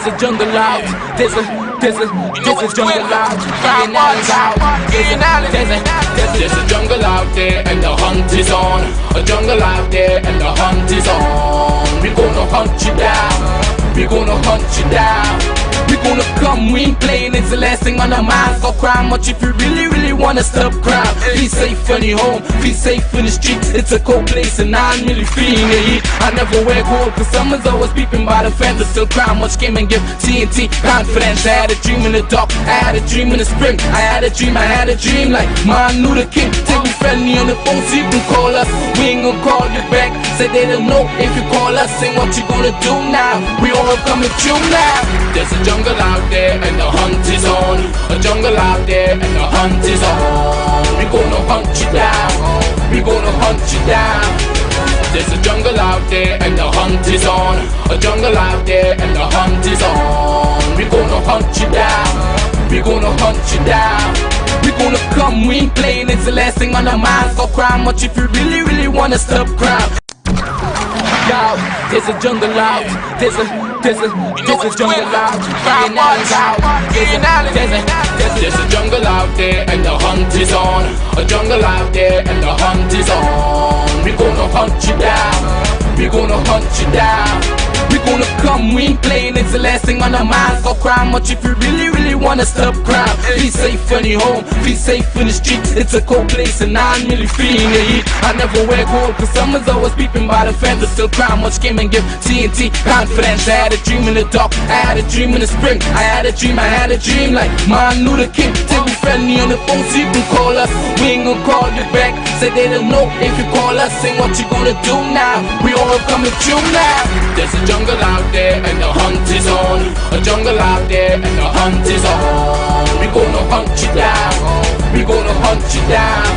there's a jungle out. There's a jungle out. There's a jungle out there and the hunt is on. A jungle out there and the hunt is on. We gonna hunt you down. We gonna hunt you down. We gonna come, we ain't playing, it's the last thing on our minds. Go crime much if you really wanna stop crime. Be safe in your home, be safe in the streets. It's a cold place and I'm really feeling the heat. I never wear gold cause someone's always peeping by the fence. Still crime much came and give TNT confidence. I had a dream in the dark, I had a dream in the spring. I had a dream like Martin Luther King. Take me friendly on the phone so you can call us. We ain't gonna call you back. Say they don't know if you call us. Say what you gonna do now. We all coming through now. There's a jungle out there and the hunt is on. A jungle out there and the hunt is on. We gonna hunt you down. We gonna hunt you down. There's a jungle out there and the hunt is on. A jungle out there and the hunt is on. We gonna hunt you down. We gonna hunt you down. We gonna come, we ain't playing, it's the last thing on our minds. Go crime much if you really wanna stop crime. Yo, there's a jungle out. There's a jungle out. There's a jungle out there and the hunt is on. A jungle out there and the hunt is on. We gonna hunt you down. We gonna hunt you down. We gonna come, we ain't playing, it's the last thing on our minds. Go crime much if you really wanna stop crime. Be safe in your home, be safe in the streets. It's a cold place and I'm really feeling the heat. I never wear gold cause someone's always peeping by the fence. Still crime much came and give TNT confidence. I had a dream in the dark, I had a dream in the spring. I had a dream like Martin Luther King. Take me friendly on the phone so you can call us. We ain't gonna call you back. Say they don't know if you call us. Say what you gonna do now. We all coming through now. There's a jungle out there and the hunt is on. A jungle out there and the hunt is on. We gonna hunt you down. We gonna hunt you down.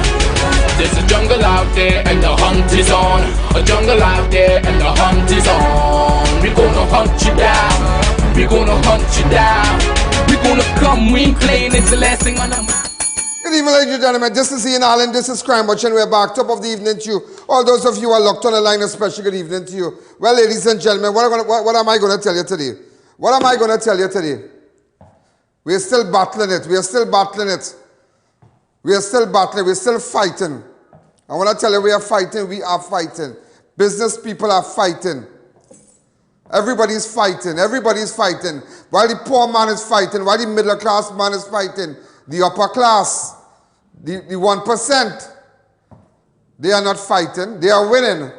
There's a jungle out there and the hunt is on. A jungle out there and the hunt is on. We gonna hunt you down. We gonna hunt you down. We gonna come, we ain't playing, it's the last thing on our mind. Good evening, ladies and gentlemen. This is I.A.N. This is Crime Watch, and we're back. Top of the evening to you. All those of you who are locked on the line, a special good evening to you. Well, ladies and gentlemen, what am I going to tell you today? What am I going to tell you today? We're still battling it. We are still battling it. We are still battling. We're still fighting. I want to tell you, we are fighting. We are fighting. Business people are fighting. Everybody's fighting. Everybody's fighting. While the poor man is fighting, while the middle class man is fighting, the upper class, the 1%, they are not fighting. They are winning.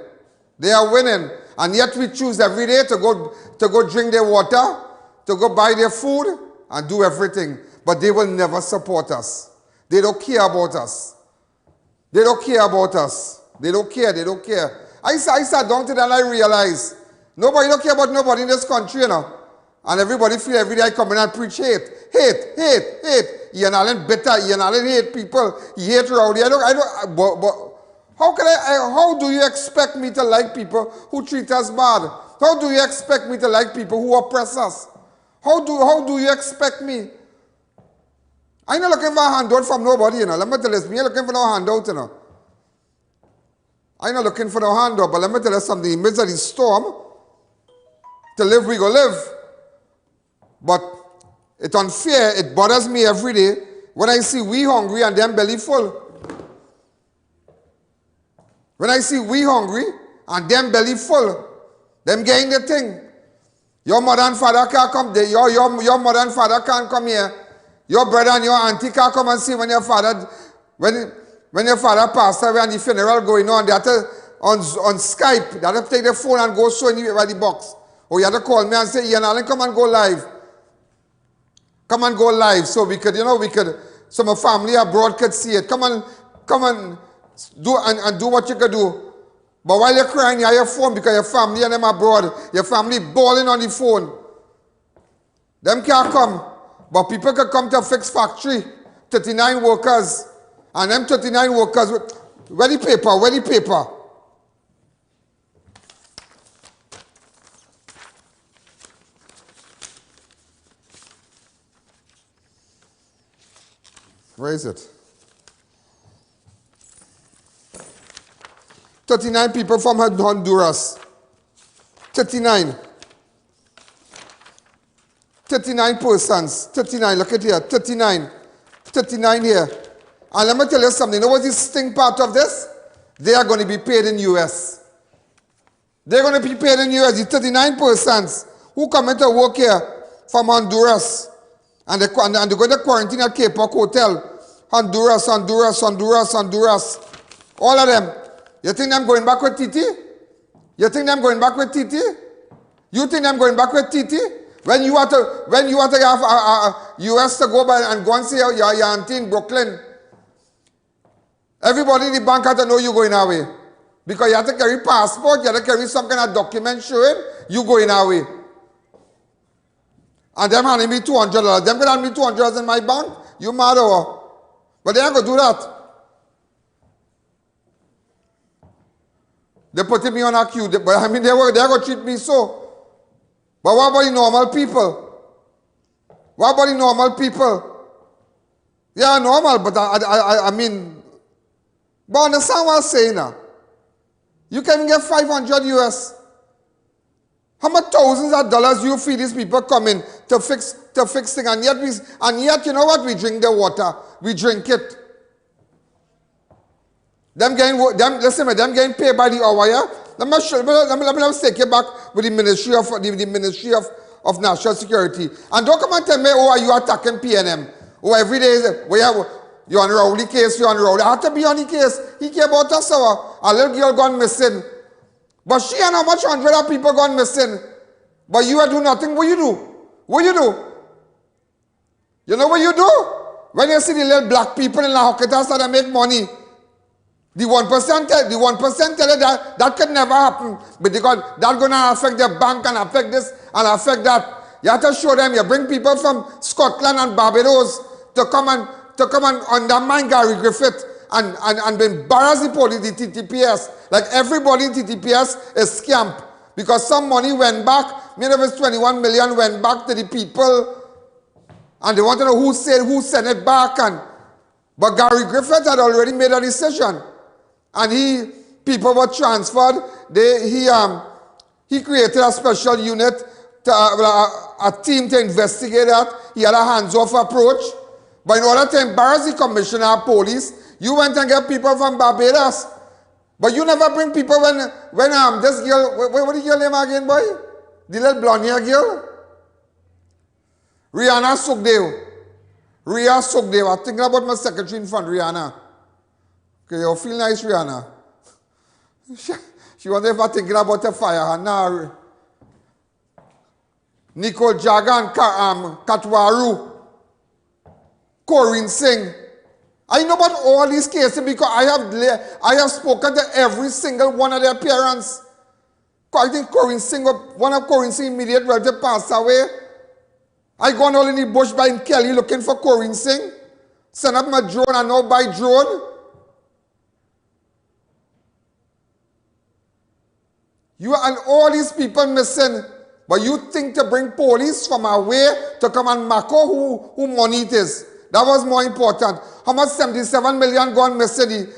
They are winning. And yet we choose every day to go drink their water, to go buy their food, and do everything. But they will never support us. They don't care about us. They don't care about us. They don't care. They don't care. I sat down today and I realized nobody don't care about nobody in this country, you know. And everybody feel every day I come in and preach hate. I.A.N. bitter. I.A.N. hate people. He hate rowdy. But how do you expect me to like people who treat us bad? How do you expect me to like people who oppress us? How do you expect me? I'm not looking for a handout from nobody, you know. Let me tell you, I'm not looking for no handout, you know. I'm not looking for no handout, but let me tell you something. In the midst of the storm, to live, we go live. But it's unfair. It bothers me every day when I see we hungry and them belly full. When I see we hungry and them belly full, them getting the thing. Your mother and father can't come there. Your mother and father can't come here. Your brother and your auntie can't come and see when your father passed away and the funeral going on. They have to, on Skype, they have to take the phone and go show you by the box. Or you have to call me and say, Ian, come and go live. Come and go live so we could, so my family abroad could see it. Come and do what you could do. But while you're crying, you have your phone because your family and them abroad. Your family bawling on the phone. Them can't come. But people could come to a fixed factory. 39 workers. And them 39 workers, where the paper? Where the paper? Where is it? 39 people from Honduras. 39. 39 persons. 39, look at here. 39. 39 here. And let me tell you something. You know what is the sting part of this? They are going to be paid in US. They're going to be paid in US. The 39 persons who come into work here from Honduras. And they go to quarantine at Cape Park Hotel. Honduras. All of them. You think them going back with Titi? You think them going back with Titi? You think them going back with Titi? When you want to have US to go by and go and see your auntie in Brooklyn, everybody in the bank has to know you going away. Because you have to carry passport, you have to carry some kind of document showing you going away. And them handing me $200. Them going to hand me $200 in my bank? You mad or what? But they ain't going to do that. They put me on a queue. But I mean, they're going to treat me so. But what about the normal people? What about the normal people? Yeah, normal, but I mean, but understand what I'm saying now. You can even get 500 US. How much thousands of dollars you feel these people coming to fix things, and yet you know what? We drink the water, we drink it. Them getting paid by the hour. Yeah? Let me take you back with the Ministry of National Security. And don't come and tell me, oh, are you attacking PNM? Oh, every day you're on Rowley case, you're on Rowley. I have to be on the case. He care about us, a little girl gone missing. But she and how much 100 of people gone missing. But you do nothing. What you do? What you do? You know what you do? When you see the little black people in La Hoqueta that make money, the 1% tell you that could never happen. Because that's going to affect their bank and affect this and affect that. You have to show them. You bring people from Scotland and Barbados to come and undermine Gary Griffith and embarrass the police, the TTPS. Like everybody in TTPS is scammed. Because some money went back. Maybe it was 21 million went back to the people. And they want to know who sent it back. But Gary Griffith had already made a decision. And people were transferred. He created a special unit, a team to investigate that. He had a hands-off approach. But in order to embarrass the commissioner of police, you went and get people from Barbados. But you never bring people when this girl, what is your name again, boy? The little blonde hair girl? Rihanna Sugdeo. Ria Sugdeo. I'm thinking about my secretary in front, Rihanna. Okay, you feel nice, Rihanna. She was ever thinking about a fire. Now, Nicole Jagan, Katwaru, Corinne Singh. I know about all these cases because I have spoken to every single one of their parents. I think Corinne Singh, one of Corinne Singh's immediate relatives passed away. I gone all in the bush by Kelly looking for Corinne Singh. Send up my drone and now by drone. You and all these people missing, but you think to bring police from away to come and mako who money it is. That was more important. How much 77 million gone missing?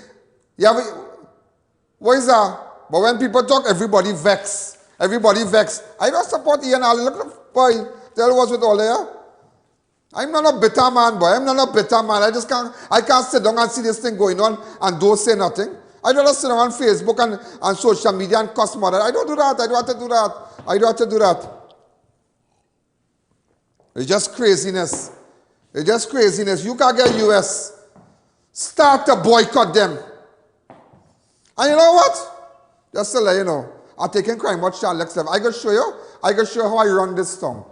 What is that? But when people talk, everybody vex. Everybody vex. I don't support A.N. Look, boy, tell what's with all there. I'm not a bitter man, boy. I'm not a bitter man. I can't sit down and see this thing going on and don't say nothing. I don't sit on Facebook and social media and cuss mother. I don't do that. I don't have to do that. I don't have to do that. It's just craziness. It's just craziness. You can't get US. Start to boycott them. And you know what? Just to let you know, I'm taking crime watch channel next level. I can show you how I run this town.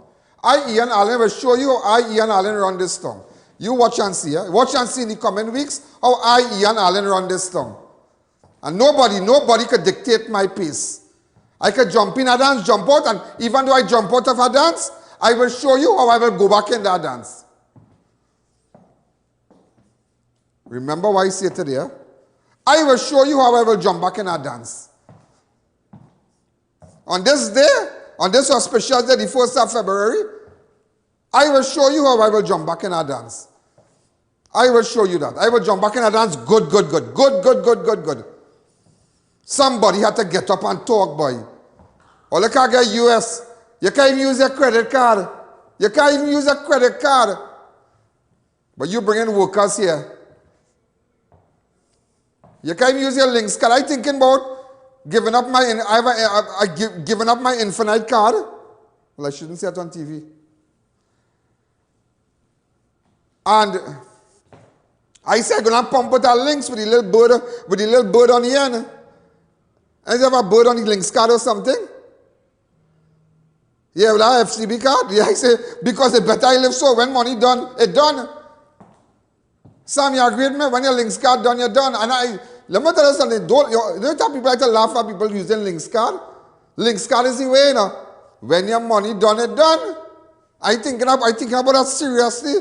I.A.N. will show you how I.A.N. run this town. You watch and see. Watch and see in the coming weeks how I.A.N. run this town. And nobody could dictate my pace. I could jump in a dance, jump out, and even though I jump out of a dance, I will show you how I will go back in that dance. Remember what I said today? I will show you how I will jump back in a dance. On this day, on this special day, the 1st of February, I will show you how I will jump back in a dance. I will show you that. I will jump back in a dance good. Somebody had to get up and talk, boy. Or you can't get US. You can't even use your credit card. You can't even use a credit card. But you bring in workers here. You can't even use your links card. I'm thinking about giving up my, giving up my infinite card. Well, I shouldn't say it on TV. And I said, I'm going to pump out our links with the little bird on the end. And you have a bird on the links card or something? Yeah, well, I have FCB card. Yeah, I say, because it better I live so. When money done, it done. Sam, you agree with me? When your links card done, you're done. And let me tell you something. You don't have people like to laugh at people using links card. Links card is the way, you know. When your money done, it done. I thinking about that seriously.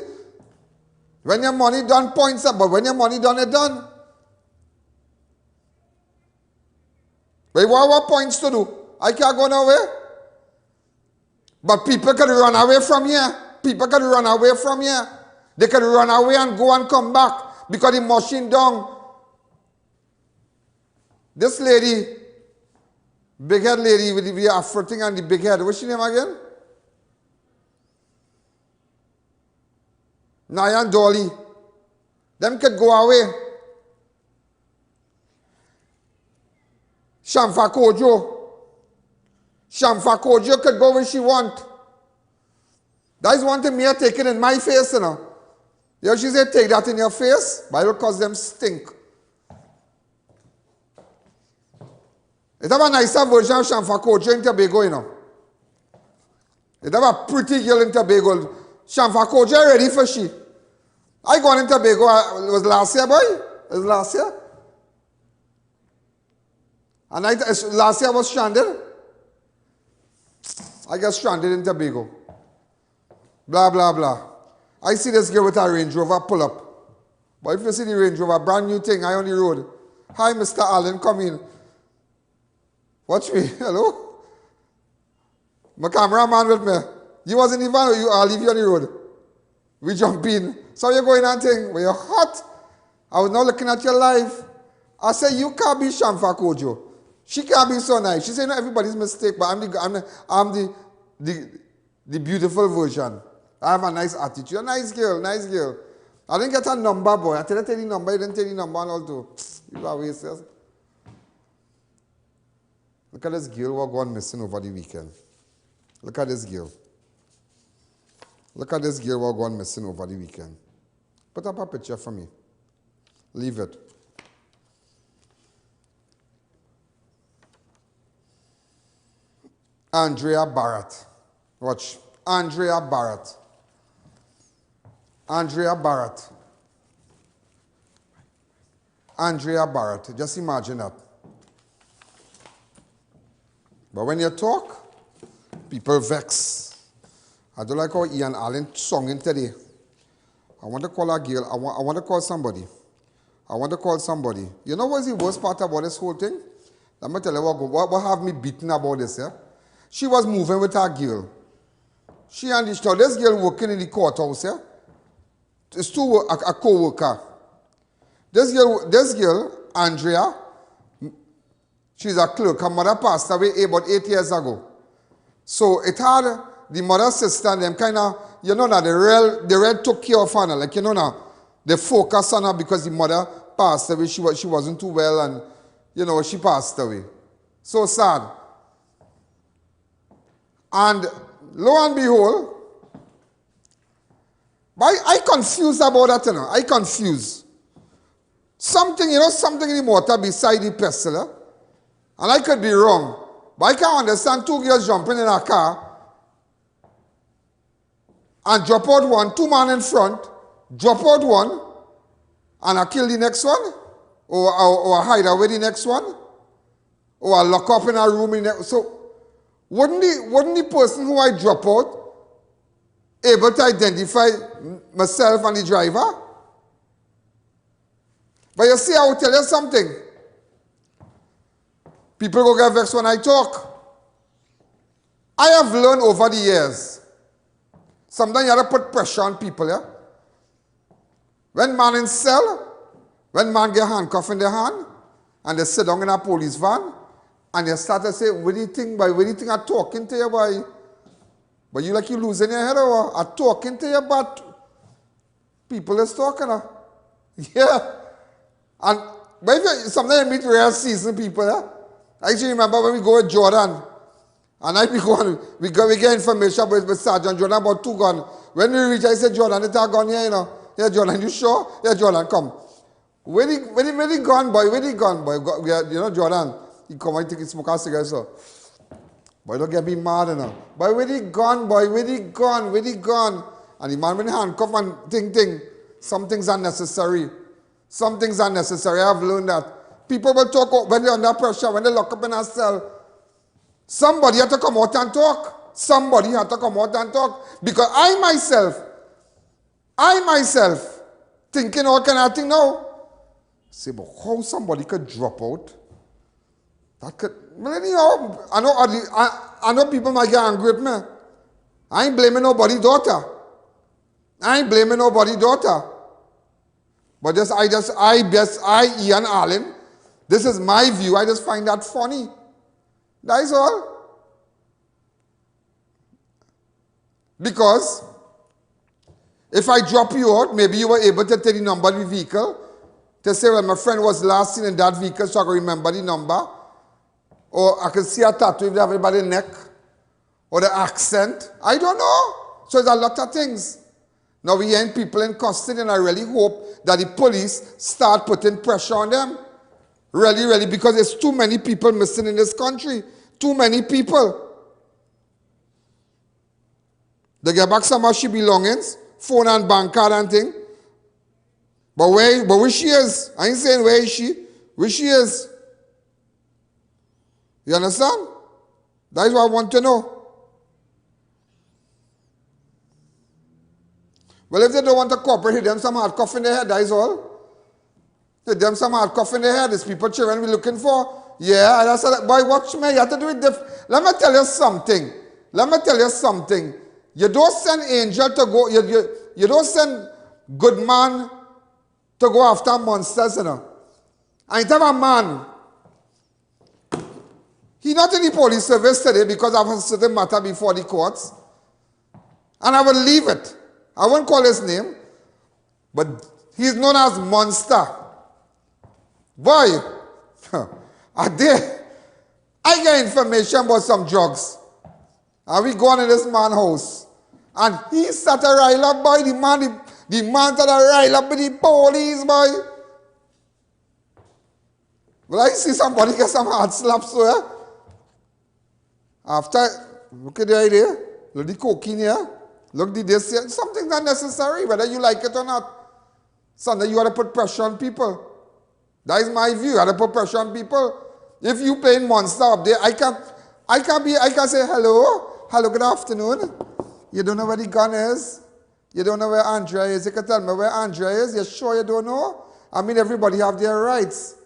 When your money done, points up. But when your money done, it done. But what points to do? I can't go nowhere. But people can run away from here. People can run away from here. They can run away and go and come back because the machine down. This lady, big head lady with the afro thing and the big head, what's her name again? Naya and Dolly. Them could go away. Shamfa Kojo could go where she want. That is one thing me take it in my face, you know. You know, she said, take that in your face, Bible cause them stink. It have a nicer version of Shamfa Kojo in Tobago, you know. It have a pretty girl in Tobago. Shamfa Kojo ready for she. I gone in Tobago, it was last year, boy. It was last year. And last year I was stranded. I got stranded in Tobago. Blah, blah, blah. I see this girl with a Range Rover pull up. But if you see the Range Rover, brand new thing, I on the road. Hi, Mr. Allen, come in. Watch me. Hello? My cameraman with me. You wasn't even, I'll leave you on the road. We jump in. So you're going and thing, well, you're hot. I was not looking at your life. I said, you can't be Shamfa Kojo. She can't be so nice. She said, no, everybody's mistake, but I'm the beautiful version. I have a nice attitude. A nice girl, nice girl. I didn't get a number, boy. I tell you the number, you didn't tell the number and all too. You are wasters. Look at this girl who gone missing over the weekend. Look at this girl. Look at this girl who gone missing over the weekend. Put up a picture for me. Leave it. Andrea Barrett. Watch. Andrea Barrett. Andrea Barrett. Andrea Barrett. Just imagine that. But when you talk, people vex. I don't like how I.A.N singing today. I want to call a girl. I want to call somebody. I want to call somebody. You know what's the worst part about this whole thing? Let me tell you what have me beaten about this, yeah? She was moving with her girl. She and this girl working in the courthouse, yeah? It's a co-worker. This girl, Andrea, she's a clerk. Her mother passed away about 8 years ago. So it had the mother, sister, and them kind of, you know, now the real took care of her. Like, you know, now they focus on her because the mother passed away. She wasn't too well, and, you know, she passed away. So sad. And lo and behold, I confused about that, you know. I confused. Something, you know, something in the motor beside the pestle, and I could be wrong. But I can't understand two girls jumping in a car and drop out one, two men in front, drop out one, and I kill the next one, or I hide away the next one, or I lock up in a room in the next. So wouldn't the person who I drop out able to identify myself and the driver? But you see, I will tell you something. People go get vexed when I talk. I have learned over the years. Sometimes you have to put pressure on people, yeah? When man in cell, when man get handcuffed in their hand, and they sit down in a police van, and they start to say, what do you think, boy? What do you think I'm talking to you, boy? But you like you losing your head over. I'm talking to you, but people is talking. Yeah. And but if you, sometimes you meet real seasoned people. I actually remember when we go with Jordan. And I be going, we get information about Sergeant Jordan about 2 guns. When we reach, I said, Jordan, it's a gun here, you know. Yeah, Jordan, you sure? Yeah, Jordan, come. Where the gun, boy? Where the gun, boy? You know, Jordan, he come and take his smoke a cigarette, so. Boy, don't get me mad, you know. Boy, where the gun, boy? Where the gun? Where the gun? And the man with the handcuff and ting. Some things are necessary. Some things are necessary. I have learned that. People will talk when they're under pressure, when they lock up in a cell. Somebody had to come out and talk. Somebody had to come out and talk. Because I myself, thinking all kind of thing now. Say, but how somebody could drop out? That could, well, anyhow, I know people might get angry with me. I ain't blaming nobody's daughter. But I.A.N. Allen, this is my view. I just find that funny. That is all. Because if I drop you out, maybe you were able to take the number of the vehicle to say, well, my friend was last seen in that vehicle, so I can remember the number. Or I can see a tattoo if they have it by the neck. Or the accent. I don't know. So there's a lot of things. Now we ain't people in custody, and I really hope that the police start putting pressure on them. Really, because there's too many people missing in this country. Too many people. They get back some of she belongings, phone and bank card and thing. But where she is? I ain't saying where is she. Where she is. You understand? That is what I want to know. Well, if they don't want to cooperate, hit them some hard cuff in their head, that is all. Hit them some hard cuff in their head. These people children we're looking for. Yeah, that's all. Boy, watch me. You have to do it different. Let me tell you something. You don't send angel to go, you don't send good man to go after monsters, you know. I have a man. He's not in the police service today because of a certain matter before the courts. And I will leave it. I won't call his name. But he's known as Monster. Boy, I get information about some drugs. And we go in this man's house. And he sat a rile up, boy. The man sat a rile up with the police, boy. Well, I see somebody get some hard slaps, so yeah. After, look at the idea. Look at the cocaine here. Look at this here. Something's not necessary, whether you like it or not. Sunday, you got to put pressure on people. That is my view. You got to put pressure on people. If you playing monster up there, I can say, hello, good afternoon. You don't know where the gun is? You don't know where Andrea is? You can tell me where Andrea is? You sure you don't know? I mean, everybody have their rights.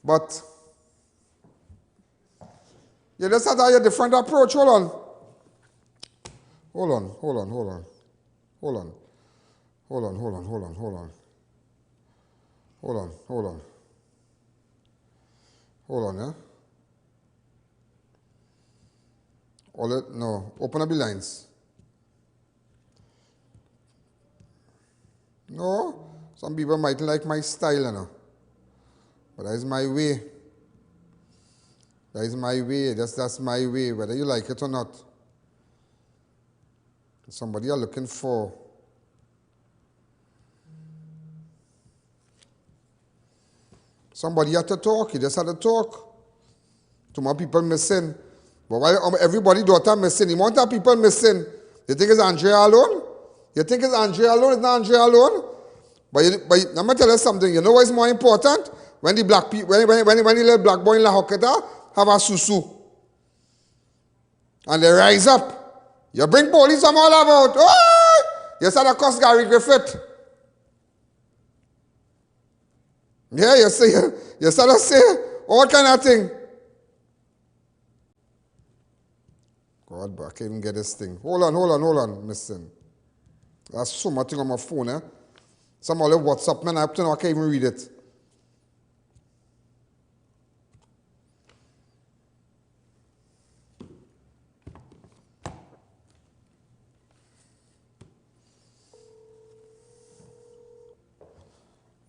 But you just have to have a different approach. Hold on. Yeah? No, open up the lines. No, some people might like my style, you know. But that is my way. That's my way, whether you like it or not. Somebody you're looking for. Somebody had to talk. You just had to talk. Too many people missing. But why everybody daughter missing? You want people missing? You think it's Andrea alone? It's not Andrea alone. But let me tell you something. You know what is more important? When the black people, when the little black boy in La Hoqueta have a susu. And they rise up. You bring police from all about. Oh! You said the cost Gary Griffith. Yeah, you said all kind of thing. God, but I can't even get this thing. Hold on, missing. That's so much thing on my phone, eh? Some of the WhatsApp, man, up to now I can't even read it.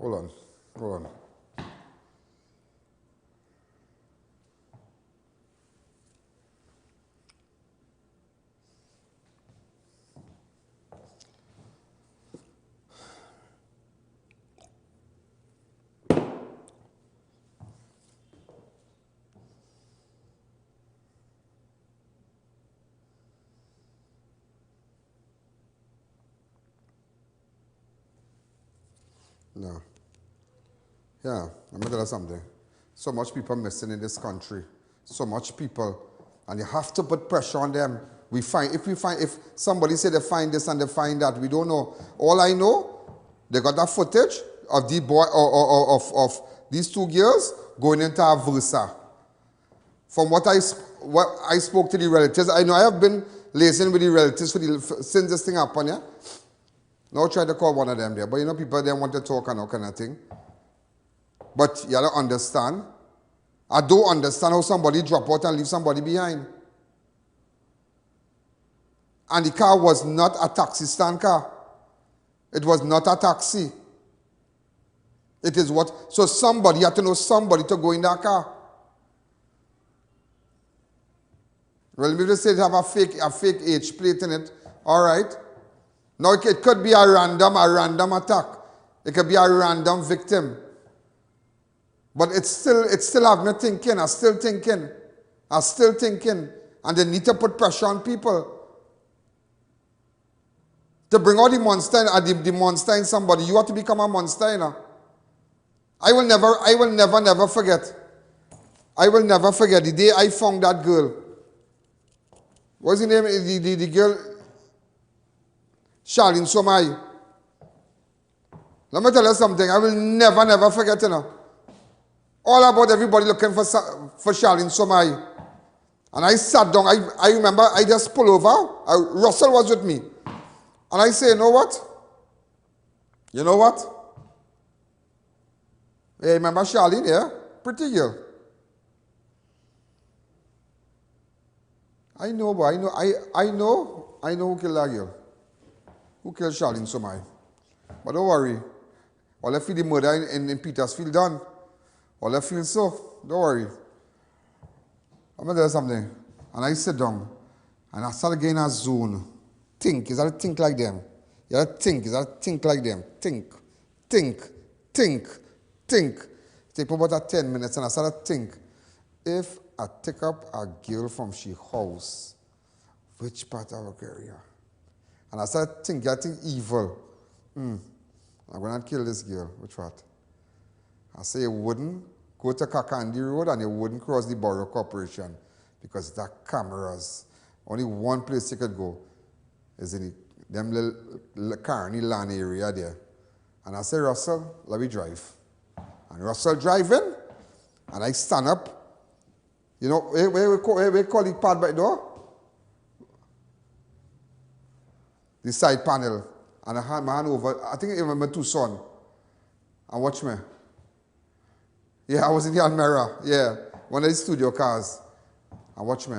Hold on. Hold on. No. Yeah, let me tell you something. So much people missing in this country. So much people. And you have to put pressure on them. If somebody say they find this and they find that, we don't know. All I know, they got that footage of the boy of these two girls going into a Versa. From what I spoke to the relatives, I know I have been liaising with the relatives since this thing happened, yeah? Now try to call one of them there. But you know, people they want to talk and all kind of thing. But you don't understand. I don't understand how somebody drop out and leave somebody behind. And the car was not a taxi stand car. It was not a taxi. It is what? So somebody had to know somebody to go in that car. Well, maybe they say they have a fake H plate in it. All right. Now it could be a random attack. It could be a random victim. But it's still have me thinking. I'm still thinking. And they need to put pressure on people. To bring out the monster, the monster in somebody, you have to become a monster, you know. I will never forget. I will never forget the day I found that girl. What's the name? The girl, Charlene Somai. Let me tell you something. I will never forget, you know. All about everybody looking for Charlene Somai. And I sat down. I remember I just pulled over. Russell was with me. And I say, you know what? You know what? Hey, remember Charlene, yeah? Pretty girl. I know, but I know who killed that girl. Who killed Charlene Somai. But don't worry. All I feel the murder in Petersfield done. All I feel so. Don't worry. I'm going to tell you something. And I sit down. And I start getting a zone. Think. Is that a think like them? You gotta think. Is that a think like them? Think. Take about 10 minutes and I start to think. If I take up a girl from she house, which part of her area? And I start to think, I think evil. I'm going to kill this girl. Which part? I say you wouldn't go to Kakandi Road and you wouldn't cross the Borough Corporation because there are cameras. Only one place you could go is in them little Carney land area there. And I say, Russell, let me drive. And Russell driving, and I stand up. You know, where we call it part by door? The side panel. And I hand my hand over, I think even my two sons. And watch me. Yeah, I was in the Almera. Yeah, one of the studio cars. And watch me.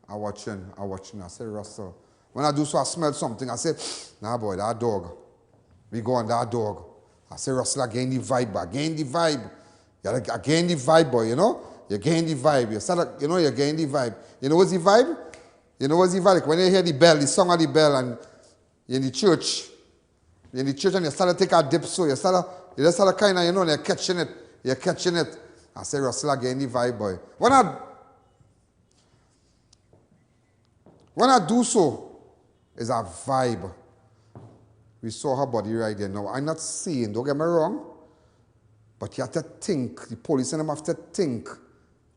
I'm watching. I say, Russell. When I do so, I smell something. I say, nah, boy, that dog. We go on that dog. I say, Russell, I gain the vibe. I gain the vibe, boy, you know? You gain the vibe. You gain the vibe. You know what's the vibe? Like when you hear the bell, the song of the bell, and you're in the church. And you start to take a dip, so you just start to kind of, you know, and you're catching it. I say, Russell, I gain the vibe, boy. When I do so, it's a vibe. We saw her body right there. Now, I'm not saying, don't get me wrong, but you have to think. The police and them have to think.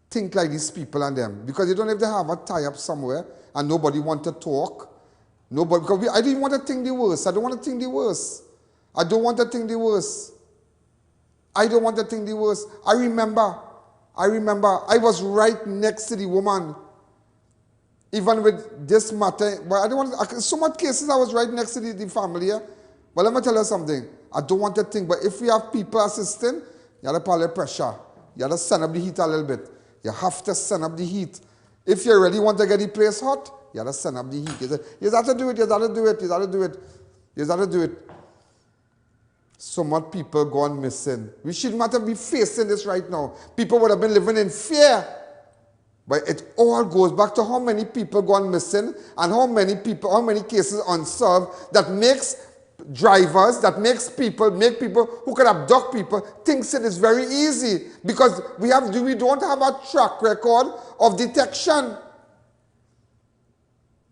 Think like these people and them. Because you don't have to have a tie-up somewhere and nobody want to talk. Because I didn't want to think the worst. I don't want to think the worst. I remember I was right next to the woman. Even with this matter, but I don't want to, so much cases I was right next to the family. Yeah? But let me tell you something. I don't want to think, but if we have people assisting, you have to apply pressure. You have to send up the heat a little bit. You have to send up the heat. If you really want to get the place hot, you have to send up the heat. You have to do it. so much people gone missing. We should not be facing this right now. People would have been living in fear. But it all goes back to how many people gone missing and how many cases unsolved that makes drivers, that makes people, who can abduct people, thinks it is very easy because we don't have a track record of detection.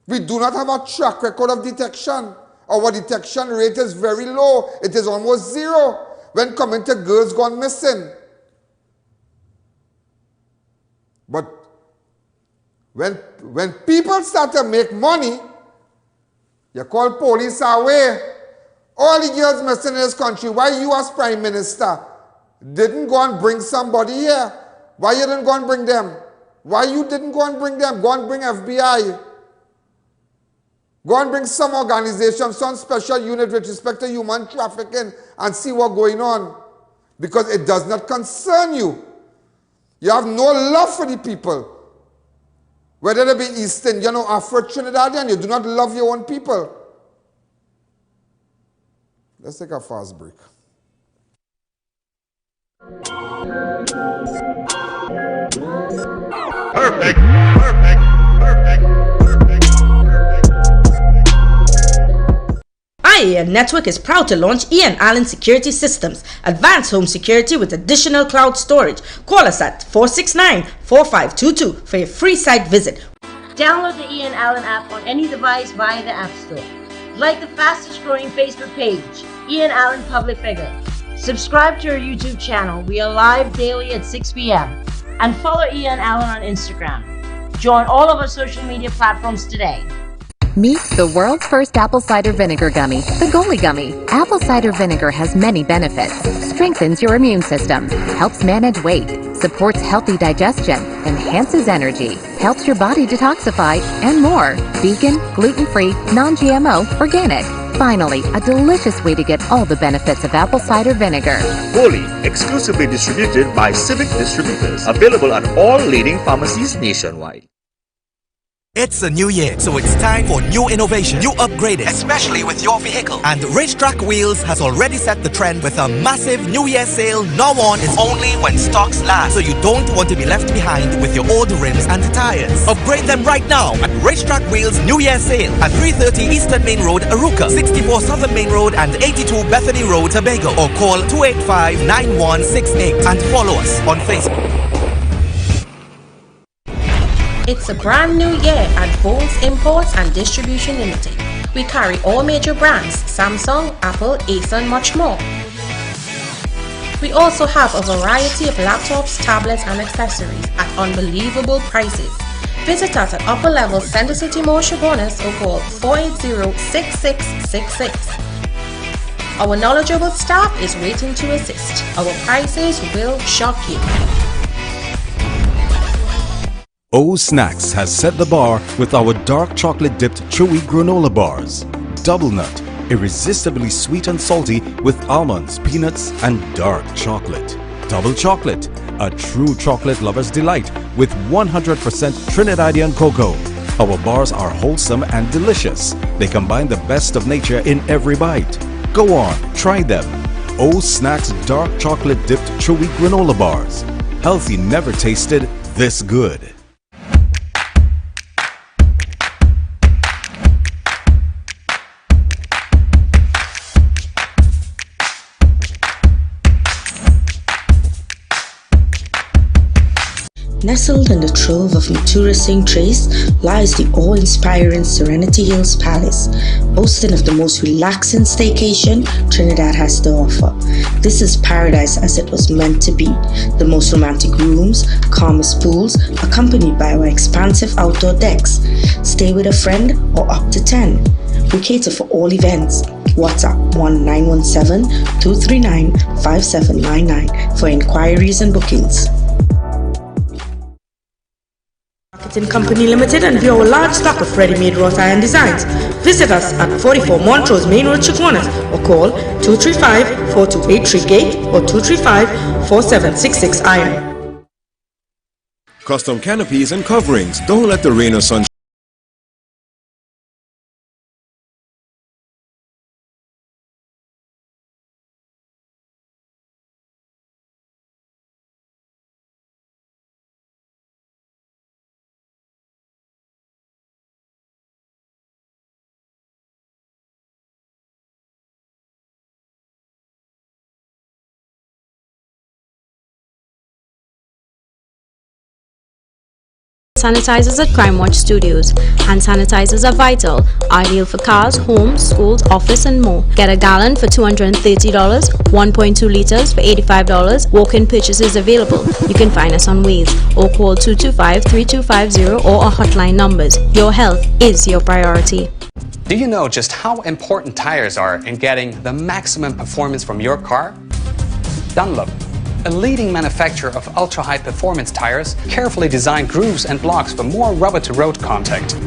We do not have a track record of detection. Our detection rate is very low. It is almost zero when coming to girls gone missing. But when people start to make money, you call police away. All the girls missing in this country, why you as Prime Minister didn't go and bring somebody here? Why you didn't go and bring them? Why you didn't go and bring them? Go and bring FBI. Go and bring some organization, some special unit with respect to human trafficking and see what's going on. Because it does not concern you. You have no love for the people. Whether they be Eastern, Afro Trinidadian, you do not love your own people. Let's take a fast break. Perfect, perfect, perfect, perfect, perfect. I.A.N Network is proud to launch A.N Security Systems, advanced home security with additional cloud storage. Call us at 469-4522 for a free site visit. Download the A.N app on any device via the App Store. Like the fastest growing Facebook page, A.N Public Figure. Subscribe to our YouTube channel. We are live daily at 6 p.m. And follow A.N on Instagram. Join all of our social media platforms today. Meet the world's first apple cider vinegar gummy, the Goalie Gummy. Apple cider vinegar has many benefits. Strengthens your immune system, helps manage weight, supports healthy digestion, enhances energy, helps your body detoxify, and more. Vegan, gluten-free, non-GMO, organic. Finally, a delicious way to get all the benefits of apple cider vinegar. Goalie, exclusively distributed by Civic Distributors. Available at all leading pharmacies nationwide. It's a new year, so it's time for new innovation, new upgraded, especially with your vehicle. And Racetrack Wheels has already set the trend with a massive New Year sale. Now on is only when stocks last, so you don't want to be left behind with your old rims and tires. Upgrade them right now at Racetrack Wheels New Year sale at 330 Eastern Main Road, Aruca, 64 Southern Main Road, and 82 Bethany Road, Tobago. Or call 285-9168 and follow us on Facebook. It's a brand new year at BOURG Imports and Distribution Limited. We carry all major brands, Samsung, Apple, A.K.S and much more. We also have a variety of laptops, tablets and accessories at unbelievable prices. Visit us at Upper Level Center City Mall Chabonas or call 480-6666. Our knowledgeable staff is waiting to assist. Our prices will shock you. O Snacks has set the bar with our dark chocolate dipped chewy granola bars. Double nut, irresistibly sweet and salty with almonds, peanuts and dark chocolate. Double chocolate, a true chocolate lover's delight with 100% Trinidadian cocoa. Our bars are wholesome and delicious. They combine the best of nature in every bite. Go on, try them. O Snacks dark chocolate dipped chewy granola bars. Healthy never tasted this good. Nestled in the trove of Maturising Trace lies the awe-inspiring Serenity Hills Palace, boasting of the most relaxing staycation Trinidad has to offer. This is paradise as it was meant to be. The most romantic rooms, calmest pools, accompanied by our expansive outdoor decks. Stay with a friend or up to 10. We cater for all events. WhatsApp 1917-239-5799 for inquiries and bookings. Marketing Company Limited and view our large stock of ready-made wrought iron designs. Visit us at 44 Montrose Main Road, Chaguanas or call 235-4283-GATE or 235-4766 iron. Custom canopies and coverings. Don't let the rain or sun sanitizers at Crime Watch Studios. Hand sanitizers are vital, ideal for cars, homes, schools, office and more. Get a gallon for $230, 1.2 liters for $85. Walk-in purchases available. You can find us on Waze or call 225-3250 or our hotline numbers. Your health is your priority. Do you know just how important tires are in getting the maximum performance from your car? Dunlop, a leading manufacturer of ultra-high performance tires, carefully designed grooves and blocks for more rubber-to-road contact.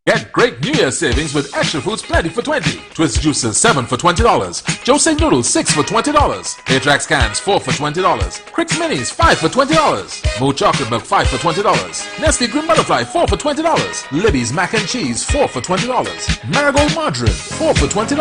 Get great New Year savings with Extra Foods Plenty for 20. Twist juices 7 for $20. Jose noodles 6 for $20. Atrax cans 4 for $20. Crix minis 5 for $20. Moo chocolate milk 5 for $20. Nestle Green Butterfly 4 for $20. Libby's mac and cheese 4 for $20. Marigold margarine 4 for $20.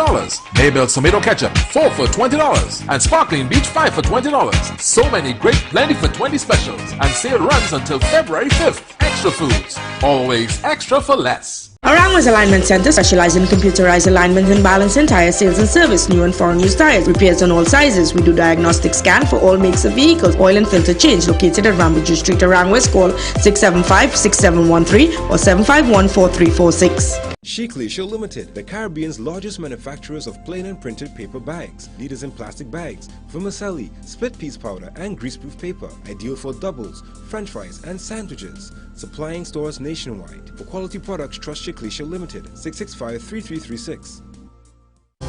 Maybelline tomato ketchup 4 for $20. And Sparkling Beach 5 for $20. So many great Plenty for 20 specials. And sale runs until February 5th. Extra Foods. Always extra for less. Arangua's Alignment Center specializes in computerized alignment and balancing tire sales and service, new and foreign used tires, repairs on all sizes. We do diagnostic scan for all makes of vehicles, oil and filter change. Located at Rambuju Street, Arangua's. Call 675-6713 or 751-4346. Sheikleisha Limited, the Caribbean's largest manufacturers of plain and printed paper bags, leaders in plastic bags, vermicelli, split piece powder and greaseproof paper, ideal for doubles, french fries and sandwiches. Supplying stores nationwide. For quality products, trust Sheikleisha Limited, 665-3336.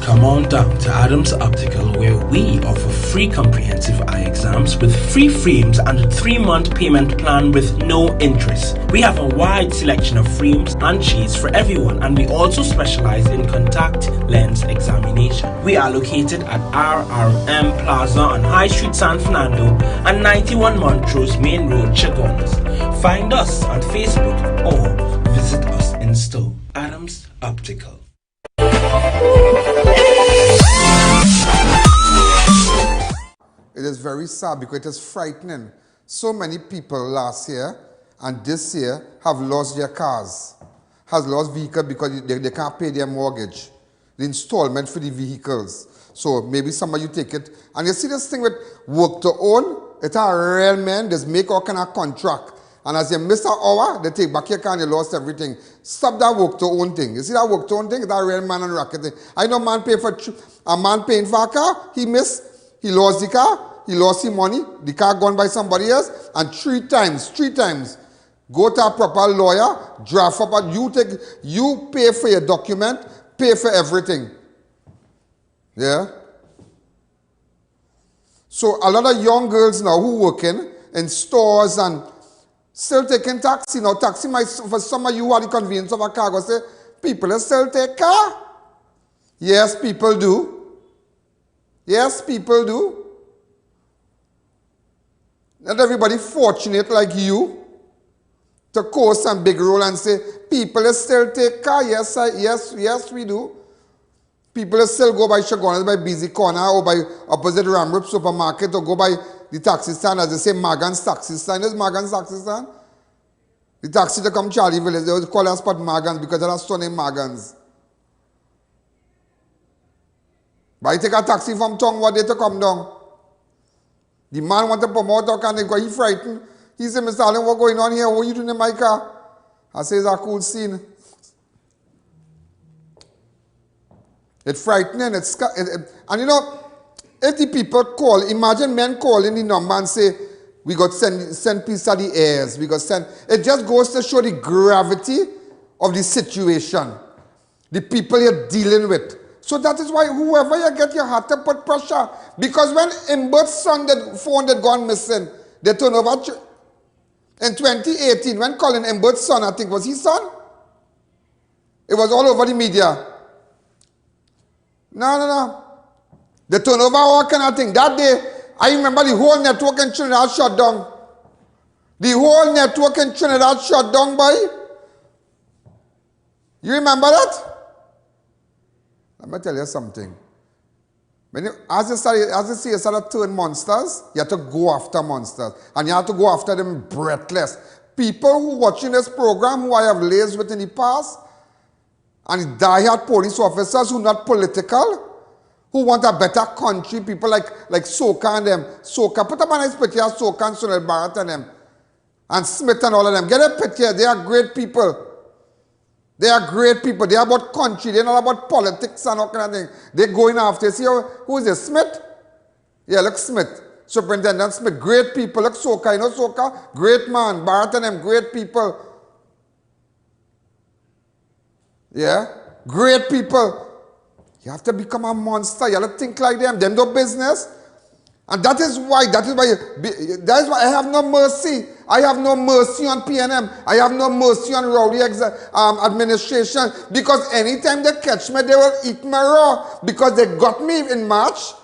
Come on down to Adams Optical, where we offer free comprehensive eye exams with free frames and a 3-month payment plan with no interest. We have a wide selection of frames and shades for everyone, and we also specialize in contact lens examination. We are located at RRM Plaza on High Street, San Fernando and 91 Montrose Main Road, Chaguanas. Find us on Facebook or visit us in store. Adams Optical. It is very sad because it is frightening. So many people last year and this year have lost their cars, has lost vehicles because they can't pay their mortgage, the installment for the vehicles. So maybe some of you take it. And you see this thing with work to own, it's a real man, there's make all kind of contract. And as you miss an hour, they take back your car and you lost everything. Stop that work to own thing. You see that work to own thing? It's a real man and rocket thing. I know a man paying for a man paying for a car, he lost the car, he lost his money, the car gone by somebody else, and three times, go to a proper lawyer, draft up, you pay for your document, pay for everything. Yeah? So a lot of young girls now who working in stores and still taking taxi. Now taxi might, for some of you who are the convenience of a car, go say, people still take car. Yes, people do. Yes, people do. Not everybody fortunate like you to coast and big roll and say, people still take car. Yes, yes, we do. People still go by Chaguanas, by Busy Corner, or by opposite Ramrip Supermarket, or go by the taxi stand, as they say, Morgan's taxi stand. Is Morgan's taxi stand? The taxi to come Charlie Village, they would call us spot Morgan's because there are son named Morgan's. But I take a taxi from town one day to come down. The man want to promote our car, because he frightened. He said, Mr. Allen, what's going on here? What are you doing in my car? I say, it's a cool scene. It's frightening. And you know, if the people call, imagine men calling the number and say, we got send peace to the heirs. We got send. It just goes to show the gravity of the situation. The people you're dealing with. So that is why whoever you get, you have to put pressure. Because when Imbert's son, that phone that gone missing, they turned over in 2018, when Colin Imbert's son, I think, was his son? It was all over the media. No. They turned over all kind of thing. That day, I remember the whole network in Trinidad shut down. The whole network in Trinidad shut down, boy. You remember that? Let me tell you something. When you, as you see, you start to turn monsters, you have to go after monsters. And you have to go after them breathless. People who watching this program, who I have liaised with in the past, and diehard police officers who are not political, who want a better country, people like Soka and them. Soka, put up a nice picture of Soka and Sunil Bharat and them. And Smith and all of them. Get a picture. They are great people. They are great people. They are about country. They're not about politics and all kind of thing. They're going after. See who is it? Smith? Yeah, look, Smith. Superintendent Smith. Great people. Look, Soka. You know Soka? Great man. BHARATT and them. Great people. Yeah? Great people. You have to become a monster. You have to think like them. Them do business. And that is why I have no mercy. I have no mercy on PNM. I have no mercy on rowdy administration. Because anytime they catch me, they will eat me raw. Because they got me in March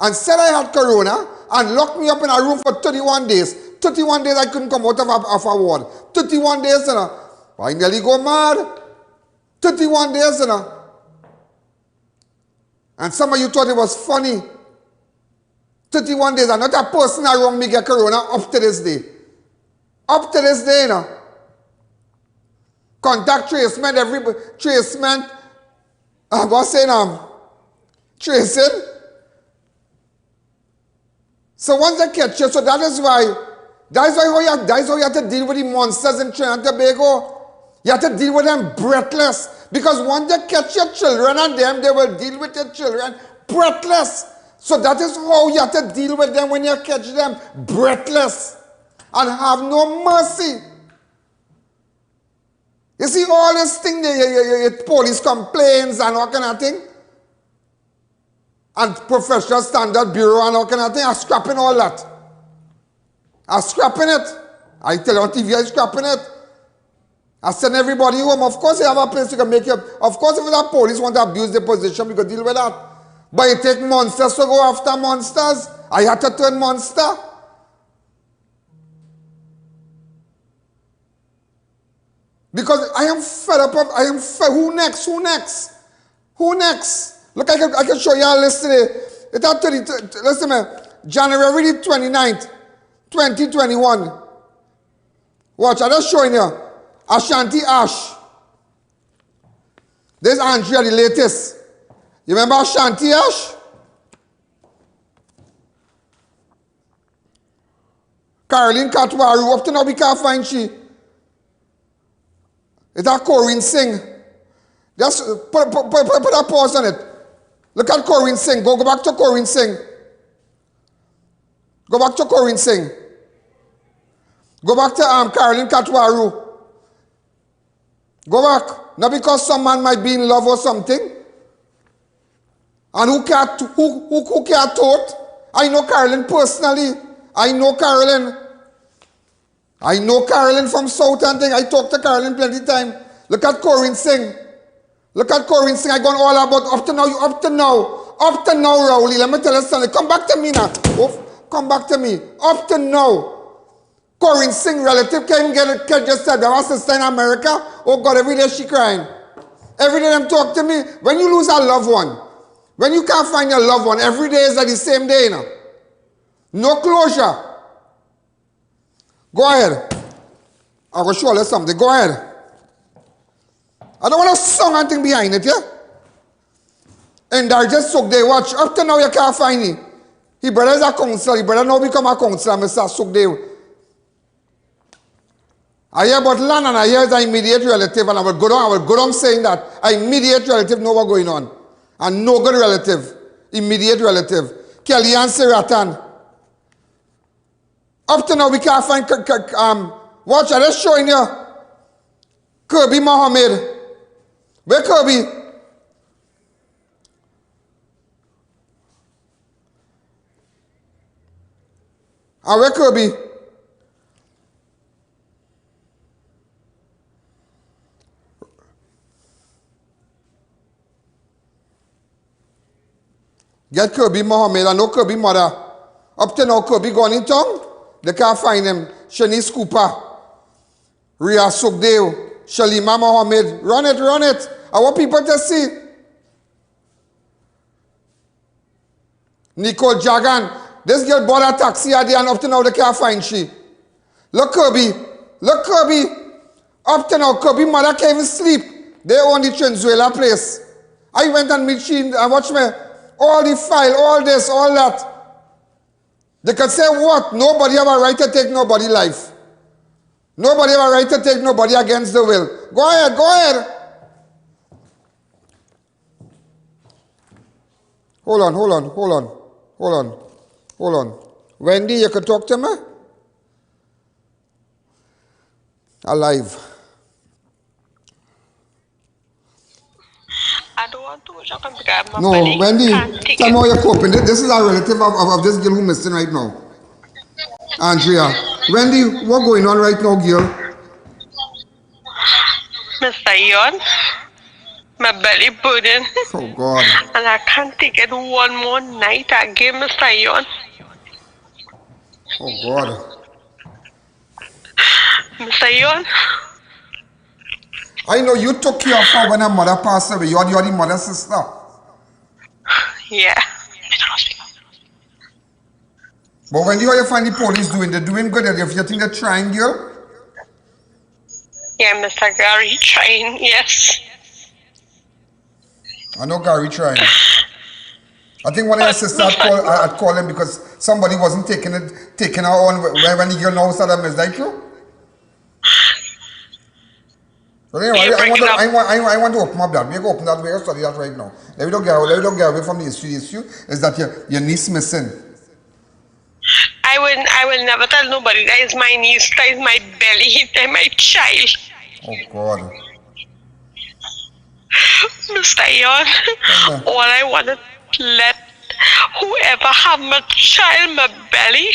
and said I had corona and locked me up in a room for 31 days. 31 days I couldn't come out of a ward. 31 days, you know. I nearly go mad. 31 days, you know. And some of you thought it was funny. 31 days, and not a person around me get corona up to this day. Up to this day, you know. Contact tracement, tracement, what's saying, tracing. So once they catch you, so that is how you have to deal with the monsters in Trinidad and Tobago. You have to deal with them breathless. Because once they catch your children and them, they will deal with your children breathless. So that is how you have to deal with them when you catch them breathless and have no mercy. You see all this thing, the police complaints and all kind of thing, and Professional Standard Bureau and all kind of thing, are scrapping all that. Are scrapping it. I tell you on TV, I'm scrapping it. I send everybody home. Of course, you have a place you can make it. Of course, if the police want to abuse the position, we can deal with that. But it take monsters to go after monsters. I had to turn monster. Because I am fed up of, who next? Who next? Who next? Look, I can show you a list today. It's at listen to me. January 29th, 2021. Watch, I'm just showing you. Ashanti Ash. This is Andrea, the latest. You remember Ashanti Ash? Caroline Katwaru, up to now we can't find she. It's a Corinne Singh. Just put a pause on it. Look at Corinne Singh. Go back to Corinne Singh. Go back to Corinne Singh. Go back to Caroline Katwaru. Go back. Not because some man might be in love or something. And who can't thought? I know Caroline personally. I know Caroline. I know Caroline from South and thing. I talked to Caroline plenty of time. Look at Corinne Singh. Look at Corinne Singh. I gone all about up to now, Rowley. Let me tell you something. Come back to me now. Oh, come back to me. Up to now. Corinne Singh relative can just said, our sister in America. Oh God, every day she crying. Every day them talk to me. When you lose a loved one, when you can't find your loved one, every day is like the same day, you know. No closure. Go ahead. I will show you something. Go ahead. I don't want a song and thing behind it, yeah? And I just soak they watch. Up to now you can't find him. He brother is a counselor. He brother now become a counselor. Mr. Soak they. I hear about land and I hear the immediate relative and I will go down saying that. An immediate relative know what's going on. And no good relative. Immediate relative. Kellyanne Siratan. Up to now we can't find watch, I'm just showing you Kirby Mohammed. Where Kirby? And where Kirby? Get Kirby Mohammed. I know Kirby mother. Up to now Kirby gone in town. They can't find him. Shanice Cooper, Ria Sukdeo, Shalima Mohammed. Run it. I want people to see. Nicole Jagan. This girl bought a taxi at the end. Up to now they can't find she. Look Kirby. Up to now Kirby mother can't even sleep. They own the Trenzuela place. I went and meet she and watch me. All the file, all this, all that. They could say what? Nobody have a right to take nobody's life. Nobody have a right to take nobody against the will. Go ahead, go ahead. Hold on. Wendy, you could talk to me? Alive. I don't want to talk about my No, belly. Wendy, Can't take tell me it. how you're coping. This is a relative of this girl who's missing right now. Andrea. Wendy, what's going on right now, girl? Mr. Yon, my belly burning. Oh, God. And I can't take it one more night again, Mr. Yon. Oh, God. Mr. Yon. I know you took care of her when her mother passed away. You're the mother's sister. Yeah. But when you find the police doing, they're doing good. If you think they're trying, girl? Yeah, Mr. Gary trying, yes. I know Gary trying. I think one of your sisters had called him because somebody wasn't taking her on when the girl now started miss. Like you? So anyway, I want to open up that. We're going to open that. We're going to study that right now. Let me don't get away from the issue. The issue is that your niece missing. I will never tell nobody. That is my niece. That is my belly. That is my child. Oh, God. Mr. Yon, all I want to let whoever have my child, my belly,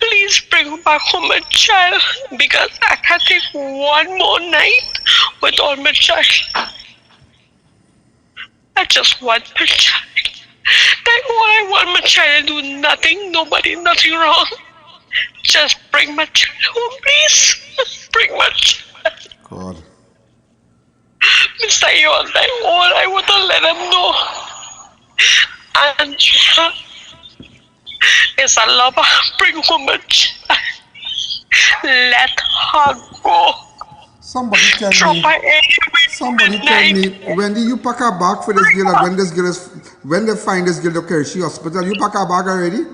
please bring back home my child, because I can't take one more night without my child. I just want my child. That's all I want. My child to do nothing, nobody, nothing wrong. Just bring my child home, please. Bring my child. God. Mr. Yon, that's all I want to let them know. Andrea is a lover. Bring home a child. Let her go. Somebody tell me, when do you pack her bag for this girl? When they find this girl, okay, she hospital, you pack her bag already?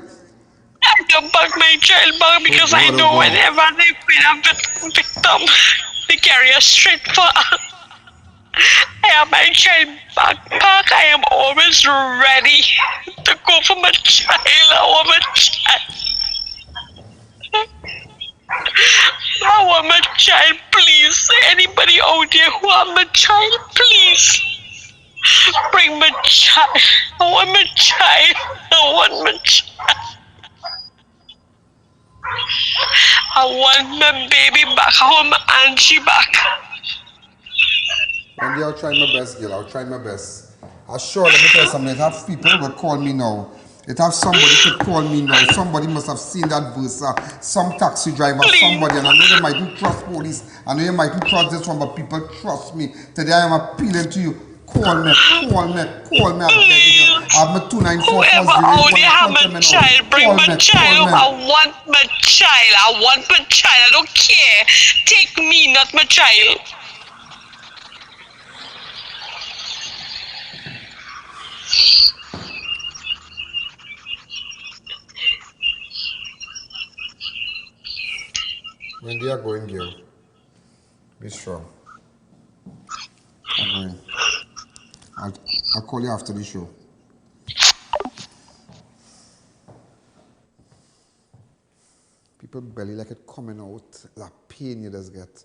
I don't pack my child bag because I know whenever they find a victim, they carry her straight for her. I have my child backpack. I am always ready to go for my child. I want my child. I want my child, please. Anybody out there who have my child, please. Bring my child. I want my child. I want my child. I want my baby back. I want my auntie back. Wendy, I'll try my best, girl. I'll try my best. I'm sure, let me tell you something. It have people who will call me now. It have somebody to call me now. Somebody must have seen that Versa. Some taxi driver, somebody. And I know they mightn't trust police. I know you mightn't trust this one, but people trust me. Today I am appealing to you. Call me. I'm begging you. I have my 294. Whoever out there have my child, bring my child. I want my child. I want my child. I don't care. Take me, not my child. When they are going, girl, be strong. I'm going. I'll call you after the show. People belly like it coming out, that pain you just get.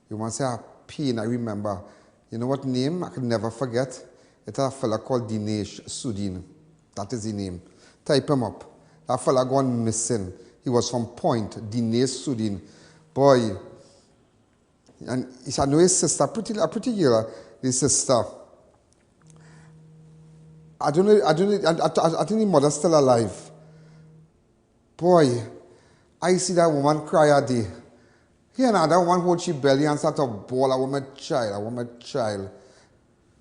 You want to say pain, I remember. You know what name I could never forget? It's a fella called Dinesh Sudin. That is the name. Type him up. That fella gone missing. He was from Point, Dinesh Sudin. Boy, and I know his sister, a pretty girl, his sister. I think the mother's still alive. Boy, I see that woman cry a day. Here now, that one hold she belly and start to bawl. I want my child.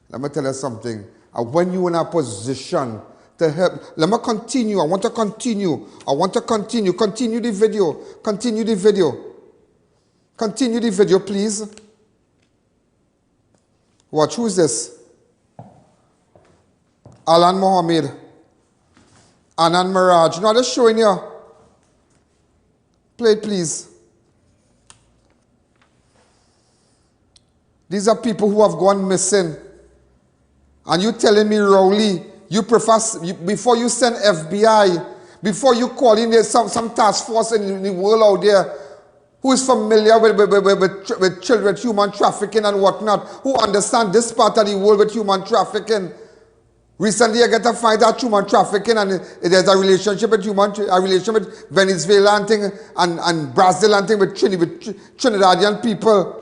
Let me tell you something. When you're in a position to help, let me continue. I want to continue. Continue the video, please. Watch, who's this? Alan Mohammed. Anand Miraj. No, they're showing you. Play it, please. These are people who have gone missing. And you telling me, Rowley, you prefer, before you send FBI, before you call in some task force in the world out there who is familiar with human trafficking and whatnot, who understand this part of the world with human trafficking. Recently, I get to find out human trafficking, and there's a relationship with Venezuela and thing, and Brazil and thing with Trinidadian people.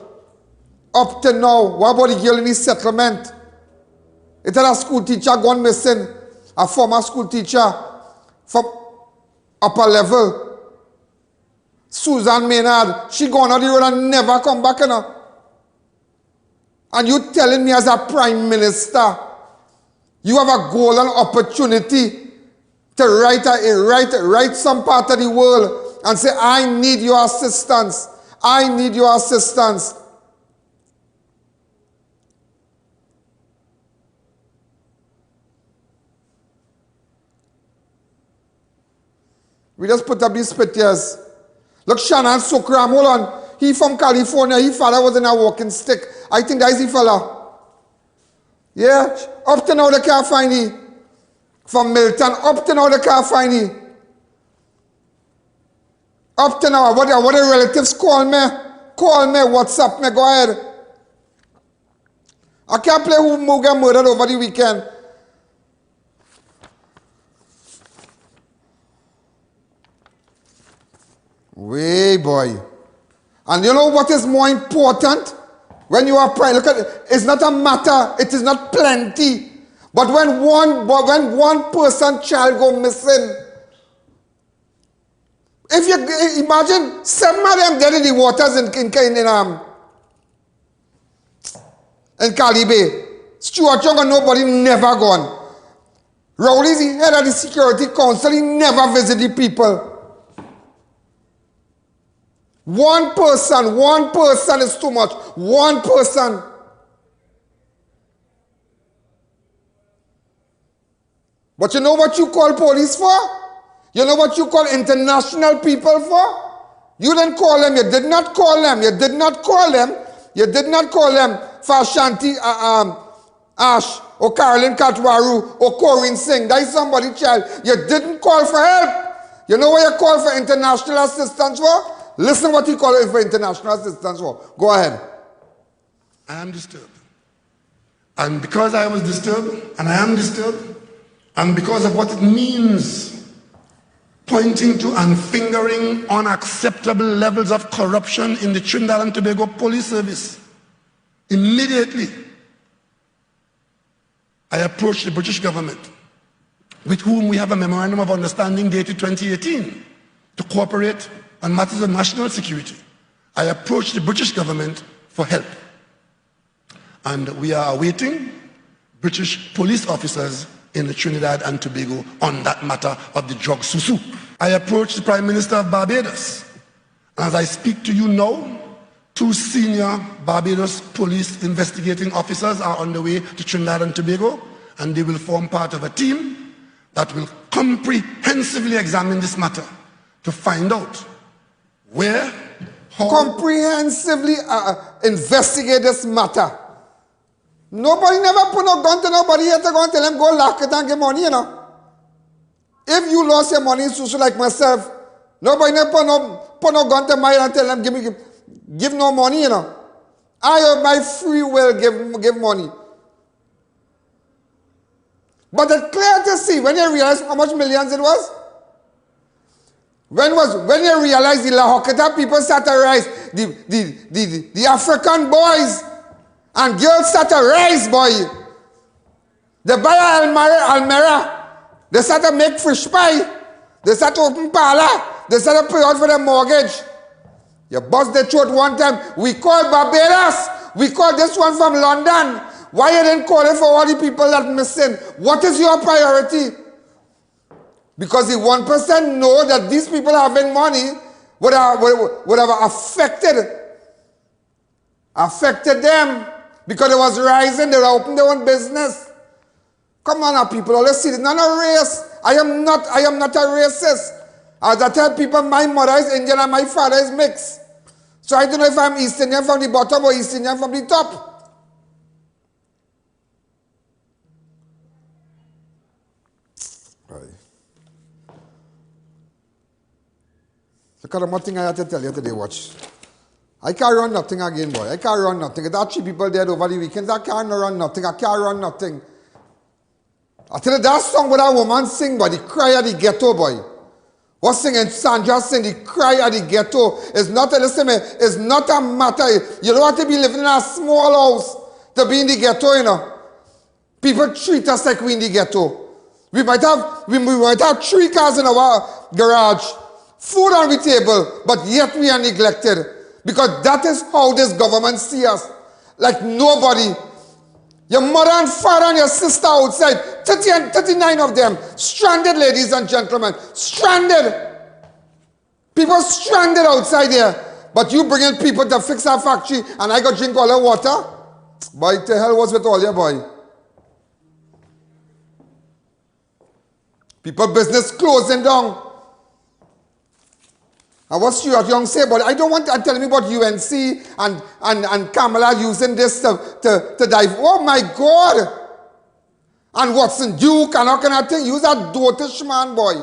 Up to now, what about the girl in the settlement? It had a school teacher gone missing, a former school teacher from upper level. Susan Maynard, she gone on the road and never come back, you know. And you telling me as a prime minister, you have a golden opportunity to write some part of the world and say, I need your assistance. I need your assistance. We just put up these pictures. Look, Shannon Sukram, hold on. He from California. His father was in a walking stick. I think that's the fella. Yeah, up to now they can't find him. From Milton, up to now they can't find him. Up to now, what the relatives call me, WhatsApp me, go ahead. I can't play who got murdered over the weekend. Way boy. And you know what is more important? When you are praying, look at it, it's not a matter, it is not plenty. But when one person child go missing, if you imagine 7 of them dead in the waters in Cali Bay. Stuart Young and nobody never gone. Rowley's the head of the Security Council, he never visit the people. One person is too much. One person. But you know what you call police for? You know what you call international people for? You didn't call them. You did not call them. You did not call them. You did not call them for Ashanti Ash or Carolyn Katwaru or Corinne Singh. That is somebody's child. You didn't call for help. You know what you call for international assistance for? Listen what he called it for international assistance for. Go ahead. I am disturbed. And because I was disturbed, and I am disturbed, and because of what it means, pointing to and fingering unacceptable levels of corruption in the Trinidad and Tobago Police Service, immediately I approached the British government, with whom we have a memorandum of understanding dated 2018, to cooperate on matters of national security. I approached the British government for help. And we are awaiting British police officers in Trinidad and Tobago on that matter of the drug susu. I approached the Prime Minister of Barbados. And as I speak to you now, 2 senior Barbados police investigating officers are on the way to Trinidad and Tobago, and they will form part of a team that will comprehensively examine this matter to find out where, how, comprehensively investigate this matter. Nobody never put no gun to nobody here to go and tell them go lock it and get money, you know. If you lost your money in Susu like myself, nobody never put no gun to my head and tell them give no money, you know. I of my free will give money. But it's clear to see when you realize how much millions it was. When you realize the Lahoketa people start to rise, the African boys and girls start to rise, boy. They buy Almera. They start to make fish pie. They start to open parlor. They start to pay out for their mortgage. You bust the throat one time. We called Barbados. We called this one from London. Why you didn't call it for all the people that missing? What is your priority? Because the 1% know that these people having money would have affected them. Because it was rising, they would open their own business. Come on now, people, let's see, it's not a race. I am not a racist. As I tell people, my mother is Indian and my father is mixed. So I don't know if I'm East Indian from the bottom or East Indian from the top. Look at one thing I have to tell you today, watch. I can't run nothing again, boy. I can't run nothing. There are 3 people dead over the weekends. I can't run nothing. I can't run nothing. I tell you, that song with that woman sing, boy, the cry at the ghetto, boy. What singing Sandra sing, the cry at the ghetto. It's not, listen me, it's not a matter. You don't have to be living in a small house to be in the ghetto, you know. People treat us like we in the ghetto. We might have 3 cars in our garage, food on the table, but yet we are neglected. Because that is how this government sees us. Like nobody. Your mother and father and your sister outside, 30 and 39 of them, stranded, ladies and gentlemen, stranded. People stranded outside there. But you bring in people to fix our factory and I go drink all the water? Boy, the hell was with all your boy? People business closing down. And what Stuart Young say about it? I don't want to tell me about UNC and Kamala using this to dive. Oh my God! And Watson Duke and all kind of thing. You're a dotish man, boy.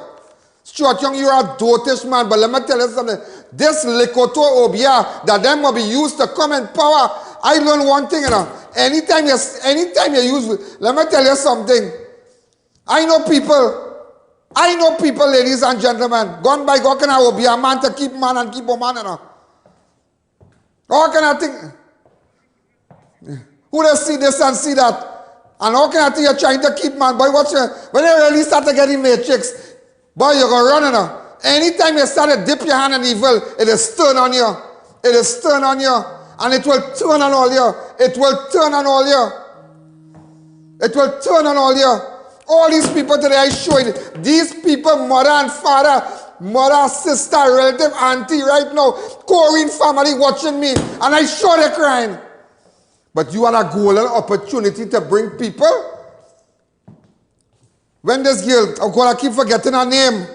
Stuart Young, you're a dotish man. But let me tell you something. This Lekoto Obia that them will be used to come in power. I learned one thing, you know. Anytime you use, let me tell you something. I know people, ladies and gentlemen, gone by God can I be a man to keep man and keep a man, you know. How can I think? Who does see this and see that? And how can I think you're trying to keep man? Boy, when you really start to get in matrix, boy, you're going to run, you know. Anytime you start to dip your hand in evil, it is turn on you. It is turn on you. And it will turn on all you. It will turn on all you. It will turn on all you. All these people today I showed, these people, mother and father, mother, sister, relative, auntie, right now, Korean family watching me, and I show they crying. But you had a golden opportunity to bring people. When this girl, I'm going to keep forgetting her name.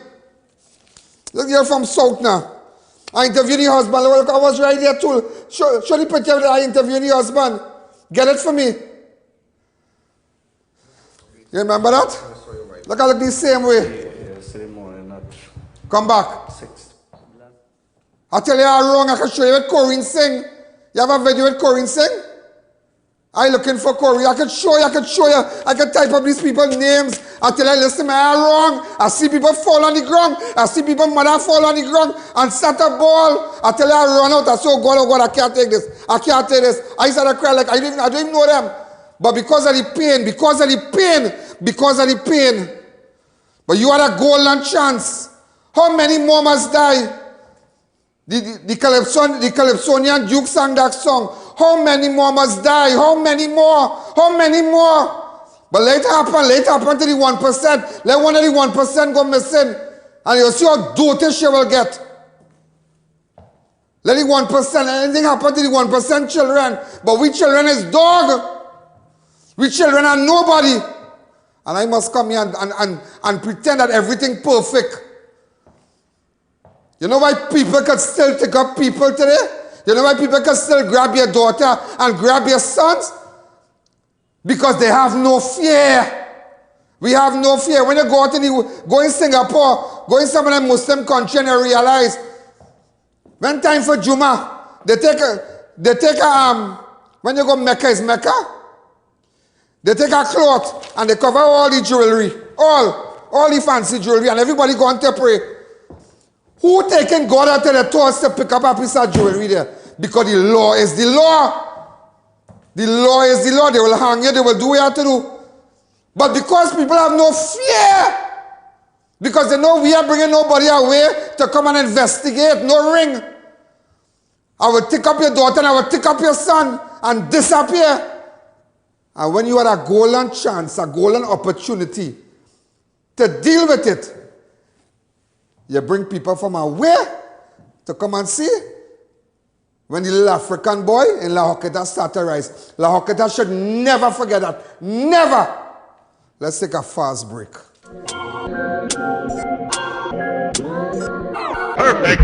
This girl from South now. I interviewed the husband. Look, I was right there too. Show the picture that I interviewed the husband. Get it for me. You remember that? Look, I look the same way. Come back. I tell you how wrong. I can show you what Corinne sing. You have a video with Corinne sing? I looking for Corinne. I can show you. I can type up these people's names. I tell you, listen, man, I'm wrong. I see people fall on the ground. I see people mother fall on the ground and start a ball. I tell you, I run out. I say, oh God, I can't take this. I can't take this. I started crying like I don't even know them. But because of the pain, but you had a golden chance. How many more must die? The Calypsonian Duke sang that song. How many more must die? How many more? But let it happen to the 1%. Let one of the 1% go missing. And you'll see how dotish you will get. Let the 1%, anything happen to the 1% children. But we children is dog. We children are nobody. And I must come here and pretend that everything perfect. You know why people can still take up people today? You know why people can still grab your daughter and grab your sons? Because they have no fear. We have no fear. When you go out go in Singapore, go in some of the Muslim country and you realize when time for Juma, they take a when you go Mecca, is Mecca? They take a cloth and they cover all the jewelry, all the fancy jewelry, and everybody going to pray. Who taking God out of the toes to pick up a piece of jewelry there? Because the law is the law. The law is the law. They will hang you, they will do what you have to do. But because people have no fear, because they know we are bringing nobody away to come and investigate, no ring. I will take up your daughter and I will take up your son and disappear. And when you had a golden chance, a golden opportunity to deal with it, you bring people from away to come and see. When the little African boy in La Hoqueta started to rise, La Hoqueta should never forget that. Never. Let's take a fast break. Perfect.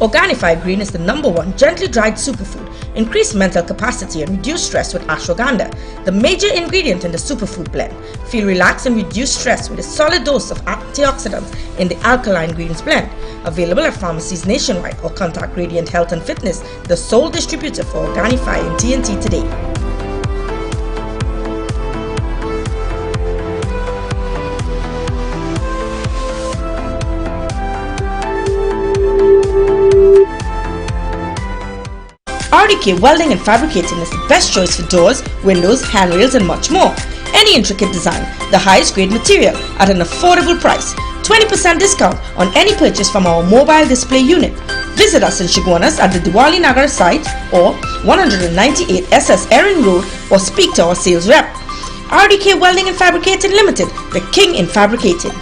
Organifi Green is the #1 gently dried superfood. Increase mental capacity and reduce stress with ashwagandha, the major ingredient in the superfood blend. Feel relaxed and reduce stress with a solid dose of antioxidants in the alkaline greens blend. Available at pharmacies nationwide or contact Radiant Health and Fitness, the sole distributor for Organifi in TNT today. RDK Welding and Fabricating is the best choice for doors, windows, handrails and much more. Any intricate design, the highest grade material at an affordable price. 20% discount on any purchase from our mobile display unit. Visit us in Shiguanas at the Diwali Nagar site or 198 SS Erin Road or speak to our sales rep. RDK Welding and Fabricating Limited, the king in fabricating.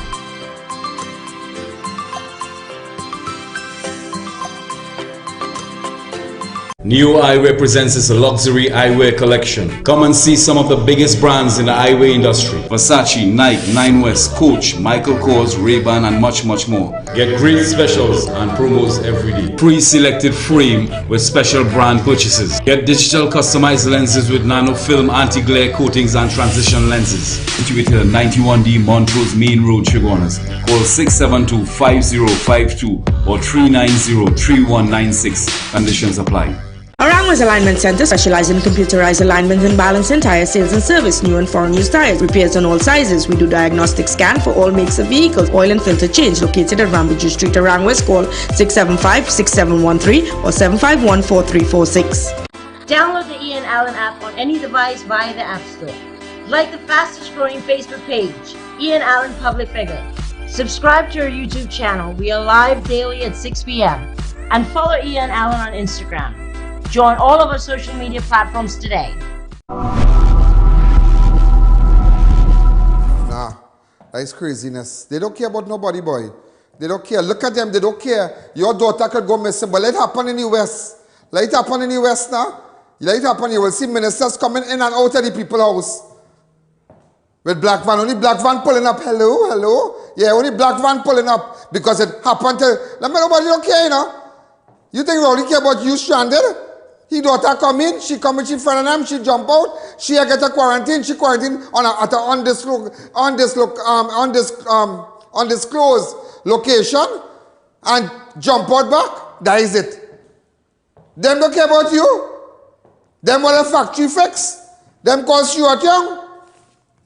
New Eyewear presents its luxury eyewear collection. Come and see some of the biggest brands in the eyewear industry. Versace, Nike, Nine West, Coach, Michael Kors, Ray-Ban and much more. Get great specials and promos every day. Pre-selected frame with special brand purchases. Get digital customized lenses with nanofilm anti-glare coatings and transition lenses. Situated at 91D Montrose Main Road, Shiguanas. Call 672-5052 or 390-3196. Conditions apply. Arangwa's Alignment Center specializes in computerized alignments and balancing tire sales and service, new and foreign used tires, repairs on all sizes. We do diagnostic scan for all makes of vehicles, oil and filter change. Located at Rambaju Street, Arangwa's. Call 675-6713 or 751-4346. Download the Ian Allen app on any device via the App Store. Like the fastest growing Facebook page, Ian Allen Public Figure. Subscribe to our YouTube channel. We are live daily at 6 p.m. And follow Ian Allen on Instagram. Join all of our social media platforms today. Nah, that's craziness. They don't care about nobody, boy. They don't care. Look at them, they don't care. Your daughter could go missing, but let it happen in the West. Let it happen in the West now. Let it happen, you will see ministers coming in and out of the people's house. With black van, only black van pulling up. Hello. Yeah, only black van pulling up because it happened to... Nobody don't care, you know. You think we only care about you stranded? His daughter come in, she come with she friend and them, she jump out, she get a quarantine, she quarantine at an undisclosed location and jump out back. That is it. Them don't care about you. Them want a factory fix. Them cause you at young.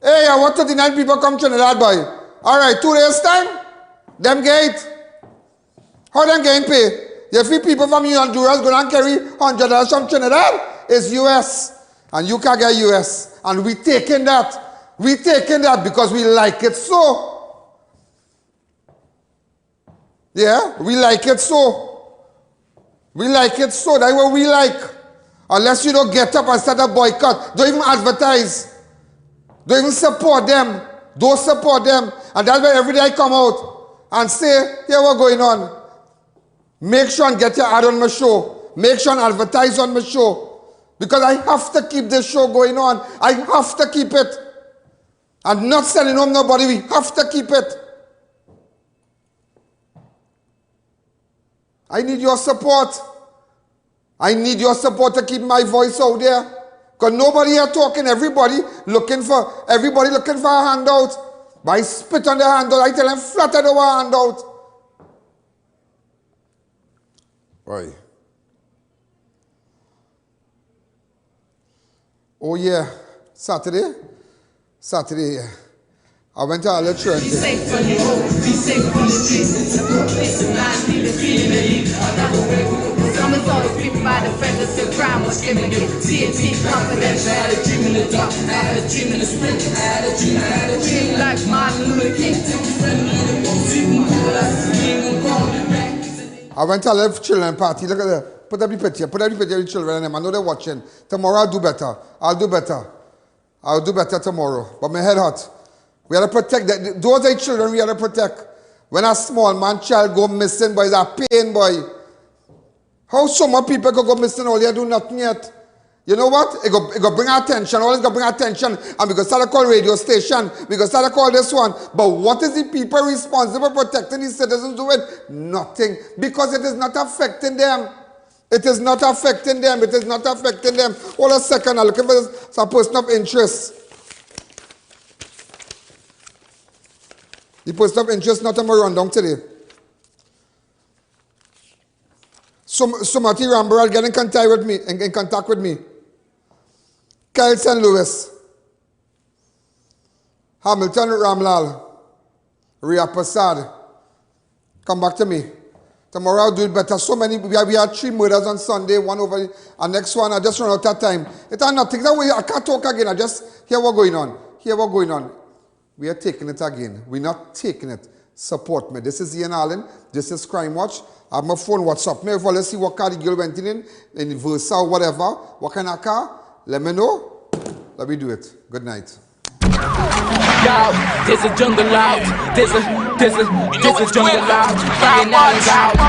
Hey, I want 39 people come Trinidad, boy. Alright, 2 days time, them get it. How them getting paid? You few people from Honduras go and carry $100 from Trinidad. It's US. And you can't get US. And we taking that. We taking that because we like it so. Yeah, we like it so. We like it so. That's what we like. Unless you don't get up and start a boycott. Don't even advertise. Don't even support them. Don't support them. And that's why every day I come out and say, here what's going on. Make sure and get your ad on my show. Make sure and advertise on my show. Because I have to keep this show going on. I have to keep it. I'm not sending home nobody. We have to keep it. I need your support. I need your support to keep my voice out there. Because nobody here talking. Everybody looking for a handout. But I spit on the handout. I tell them flat out a handout. Right. Oh yeah, Saturday, yeah. I went to all the church. Be safe on your own, be safe on the streets. Listen, I need a feeling. Some is always bitten by the feathers, the crime was giving it. TNT confidential. I had a dream in the dark, I had a dream in the spring. I had a dream like Martin Luther King. I went to a little children party. Look at that. Put up the picture of the children and them. I know they're watching. Tomorrow I'll do better. I'll do better tomorrow. But my head hot. We have to protect that. Those are children we have to protect. When a small man child go missing, boy, it's a pain, boy. How so many people could go missing all they do nothing yet? You know what? It go bring attention. All it's going to bring attention. And we go start to call radio station. We go start to call this one. But what is the people responsible for protecting these citizens doing? Nothing. Because it is not affecting them. It is not affecting them. It is not affecting them. Hold a second. I'm looking for some person of interest. The person of interest not on my rundown today. Sumati Rambaral get in contact with me. Kyle St. Louis, Hamilton Ramlal, Ria Prasad, come back to me. Tomorrow I'll do it better. So many, we had 3 murders on Sunday, one over, and next one, I just run out of time. It's nothing, that way I can't talk again, I just hear what's going on. Hear what's going on. We are taking it again. We're not taking it. Support me. This is Ian Allen. This is Crime Watch. I have my phone, WhatsApp me. If I let's see what car the girl went in Versa or whatever, what kind of car, let me know. Let me do it. Good night. Yo, there's a jungle out. There's a jungle out.